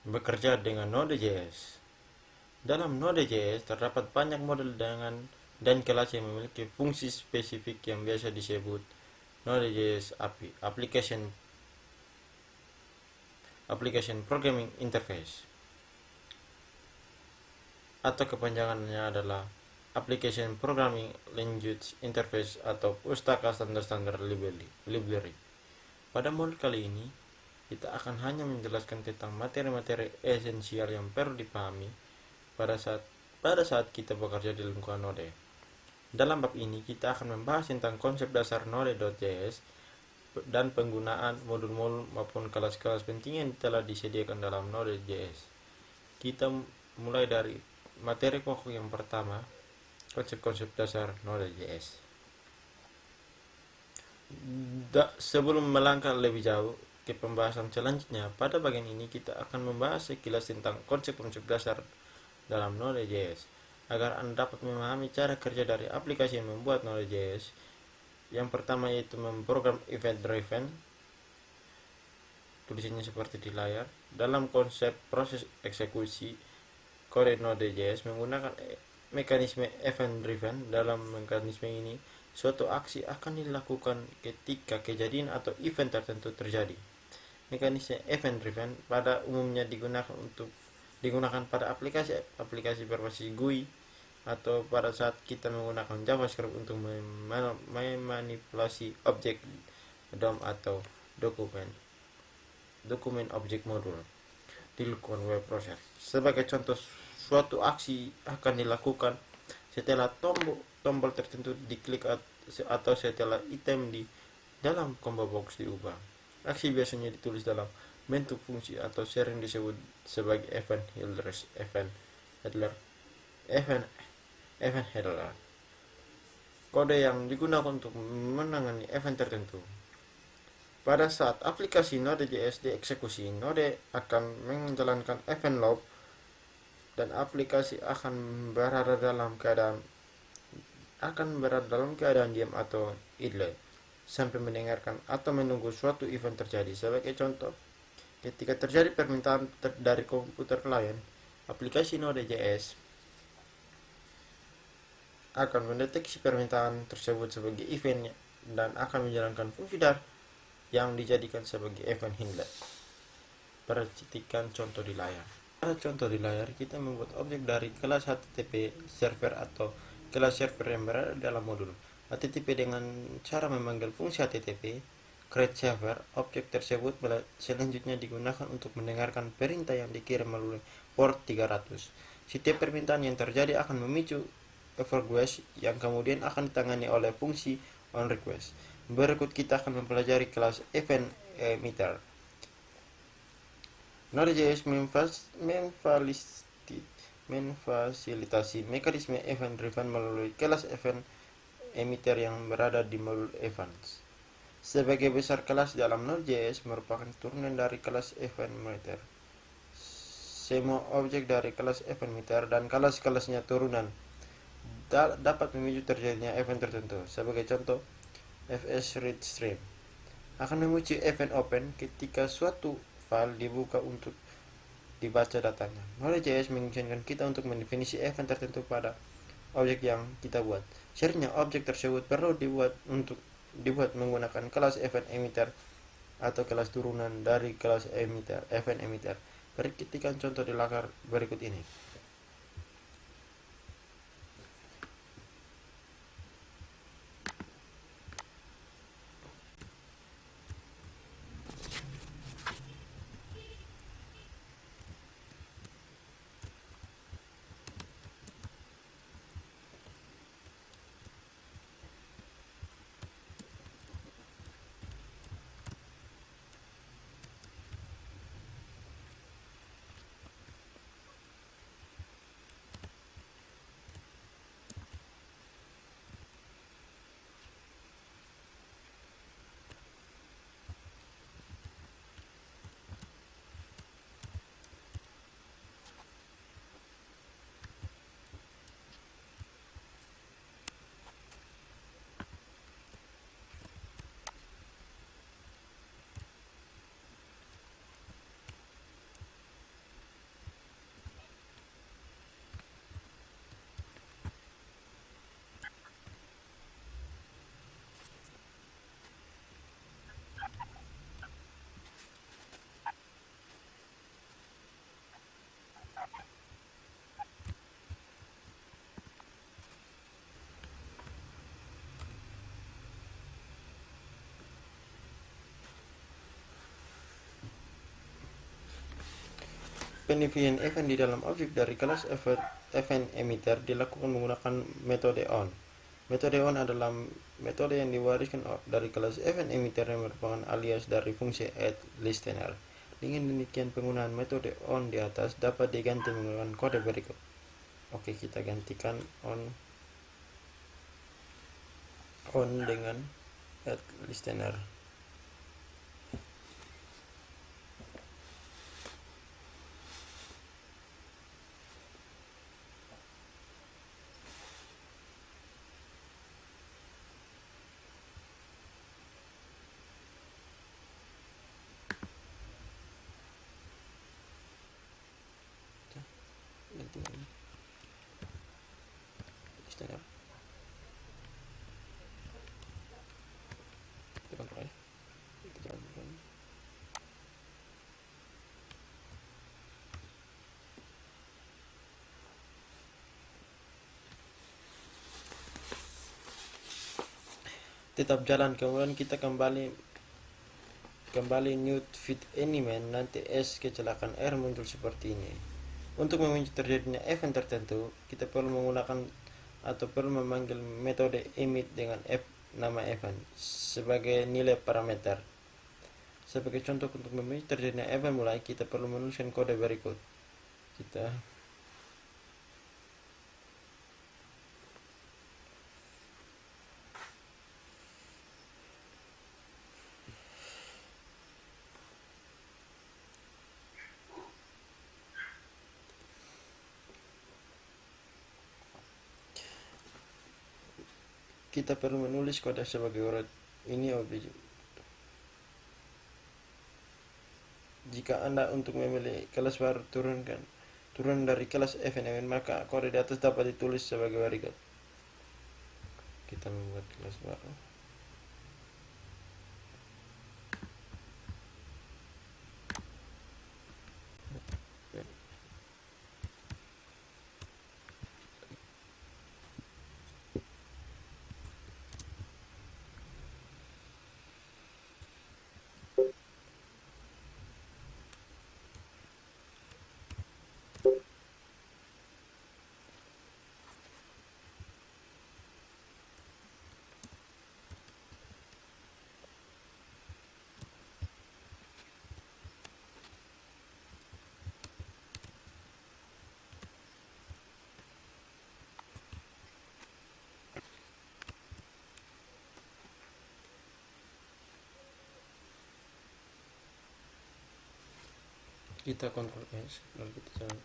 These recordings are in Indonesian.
Bekerja dengan Node.js. Dalam Node.js terdapat banyak model dan kelas yang memiliki fungsi spesifik yang biasa disebut Node.js API, Application Programming Interface, atau kepanjangannya adalah Application Programming Language Interface atau pustaka standar-standar library. Pada modul kali ini, kita akan hanya menjelaskan tentang materi-materi esensial yang perlu dipahami pada saat kita bekerja di lingkungan Node. Dalam bab ini, kita akan membahas tentang konsep dasar Node.js dan penggunaan modul-modul maupun kelas-kelas penting yang telah disediakan dalam Node.js. Kita mulai dari materi pokok yang pertama, konsep-konsep dasar Node.js. Sebelum melangkah lebih jauh ke pembahasan selanjutnya, pada bagian ini kita akan membahas sekilas tentang konsep-konsep dasar dalam Node.js. Agar Anda dapat memahami cara kerja dari aplikasi yang membuat Node.js, yang pertama yaitu memprogram event driven, tulisannya seperti di layar. Dalam konsep proses eksekusi kode Node.js menggunakan mekanisme event driven. Dalam mekanisme ini, suatu aksi akan dilakukan ketika kejadian atau event tertentu terjadi. Mekanisme event driven pada umumnya digunakan pada aplikasi berbasis GUI atau pada saat kita menggunakan JavaScript untuk memanipulasi objek DOM atau dokumen objek modul di lingkungan web browser. Sebagai contoh, suatu aksi akan dilakukan setelah tombol tertentu diklik atau setelah item di dalam combo box diubah. Aksi biasanya ditulis dalam bentuk fungsi atau sering disebut sebagai event handler. Kode yang digunakan untuk menangani event tertentu. Pada saat aplikasi Node.js dieksekusi, Node akan menjalankan event loop dan aplikasi akan berada dalam keadaan diam atau idle sampai mendengarkan atau menunggu suatu event terjadi. Sebagai contoh, ketika terjadi permintaan dari komputer klien, aplikasi Node.js akan mendeteksi permintaan tersebut sebagai event dan akan menjalankan fungsi yang dijadikan sebagai event handler. Perhatikan contoh di layar. Pada contoh di layar, kita membuat objek dari kelas HTTP server atau kelas server yang berada dalam modul HTTP dengan cara memanggil fungsi HTTP create server. Objek tersebut selanjutnya digunakan untuk mendengarkan perintah yang dikirim melalui port 300. Setiap permintaan yang terjadi akan memicu request yang kemudian akan ditangani oleh fungsi onRequest. Berikut kita akan mempelajari kelas event emitter. Node.js memfasilitasi mekanisme event driven melalui kelas event emitter yang berada di modul events. Sebagai besar, kelas dalam Node.js merupakan turunan dari kelas event emitter. Semua objek dari kelas event emitter dan kelas-kelasnya turunan dapat memicu terjadinya event tertentu. Sebagai contoh, fsReadStream akan memicu event open ketika suatu file dibuka untuk dibaca datanya. Node.js mengizinkan kita untuk mendefinisi event tertentu pada objek yang kita buat. Seringnya objek tersebut perlu dibuat menggunakan kelas event emitter atau kelas turunan dari kelas event emitter. Perhatikan contoh di layar berikut ini. Penyesuaian event di dalam objek dari kelas event emitter dilakukan menggunakan metode on. Metode on adalah metode yang diwariskan dari kelas event emitter yang merupakan alias dari fungsi addListener. Dengan demikian, penggunaan metode on di atas dapat diganti menggunakan kode berikut. Oke, kita gantikan on dengan addListener. Listener. Tetap jalan, kemudian kita kembali new fit element. Nanti S kecelakaan R muncul seperti ini. Untuk memicu terjadinya event tertentu, kita perlu menggunakan atau perlu memanggil metode emit dengan nama event sebagai nilai parameter. Sebagai contoh, untuk memicu terjadinya event mulai, kita perlu menuliskan kode berikut. Kita perlu menulis kode sebagai urut ini objek. Jika Anda untuk memilih kelas baru turun dari kelas event, maka kode di atas dapat ditulis sebagai berikut. Kita membuat kelas baru. Kita Ctrl S lalu kita jalan.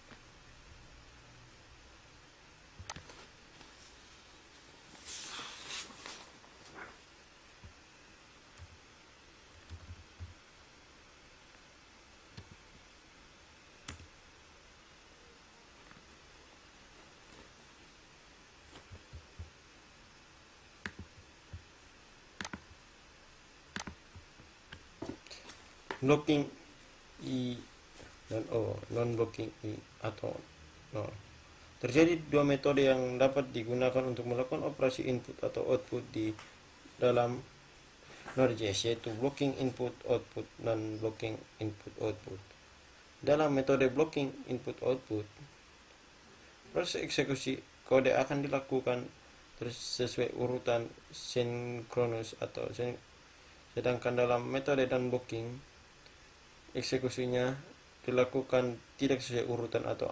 Blocking I dan O, non-blocking I atau no. Terjadi dua metode yang dapat digunakan untuk melakukan operasi input atau output di dalam Node.js, yaitu blocking input output dan blocking input output. Dalam metode blocking input output, proses eksekusi kode akan dilakukan sesuai urutan sinkronus atau sedangkan dalam metode dan blocking, eksekusinya dilakukan tidak sesuai urutan atau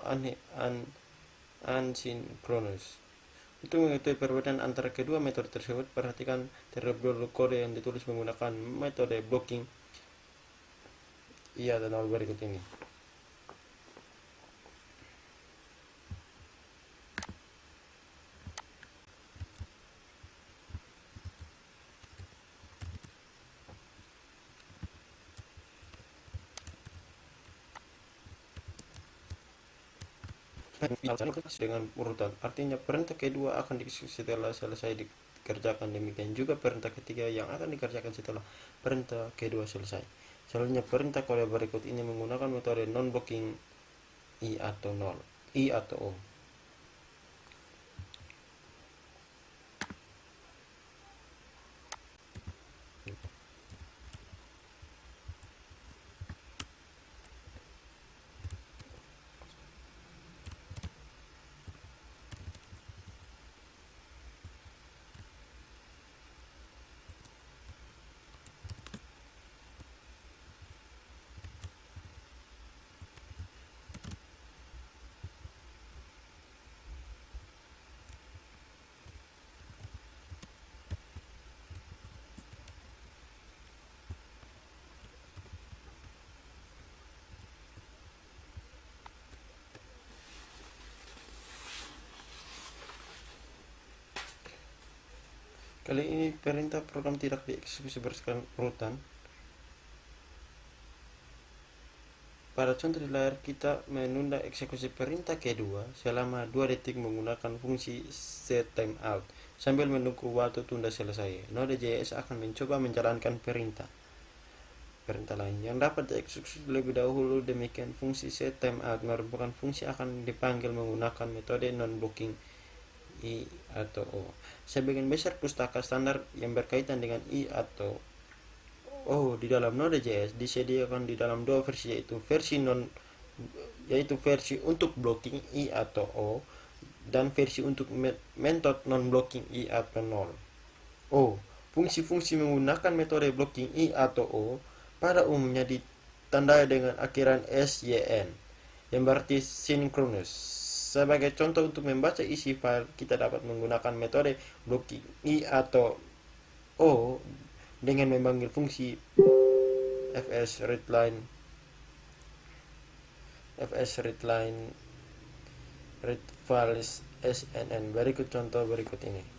asinkronus. Untuk mengetahui perbedaan antara kedua metode tersebut, perhatikan terlebih dahulu kode yang ditulis menggunakan metode blocking I dan nol berikut ini. Dengan urutan, artinya perintah kedua akan dieksekusi setelah selesai dikerjakan. Demikian juga perintah ketiga yang akan dikerjakan setelah perintah kedua selesai. Selanjutnya, perintah kode berikut ini menggunakan metode non-blocking I atau O. Kali ini perintah program tidak dieksekusi berdasarkan urutan. Pada contoh di layar, kita menunda eksekusi perintah kedua selama 2 detik menggunakan fungsi setTimeout sambil menunggu waktu tunda selesai. Node.js akan mencoba menjalankan perintah lain yang dapat dieksekusi lebih dahulu. Demikian, fungsi setTimeout merupakan fungsi akan dipanggil menggunakan metode non-blocking i atau o. Sebagian besar pustaka standar yang berkaitan dengan i atau o di dalam Node.js disediakan di dalam dua versi, yaitu versi untuk blocking i atau o dan versi untuk metode non-blocking i atau nol. Fungsi-fungsi menggunakan metode blocking i atau o pada umumnya ditandai dengan akhiran syn yang berarti synchronous. Sebagai contoh, untuk membaca isi file, kita dapat menggunakan metode blocking i atau o dengan memanggil fungsi fsReadLine read files snn. Berikut contoh berikut ini.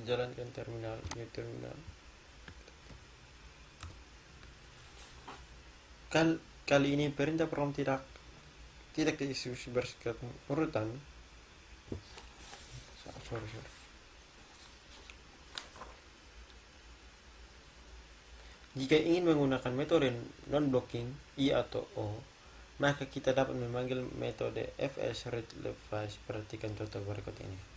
Jalankan new terminal. Kali ini perintah program tidak dieksekusi berdasarkan urutan. Sorry. Jika ingin menggunakan metode non-blocking i atau o, maka kita dapat memanggil metode fsReadLeFiles. Perhatikan contoh berikut ini.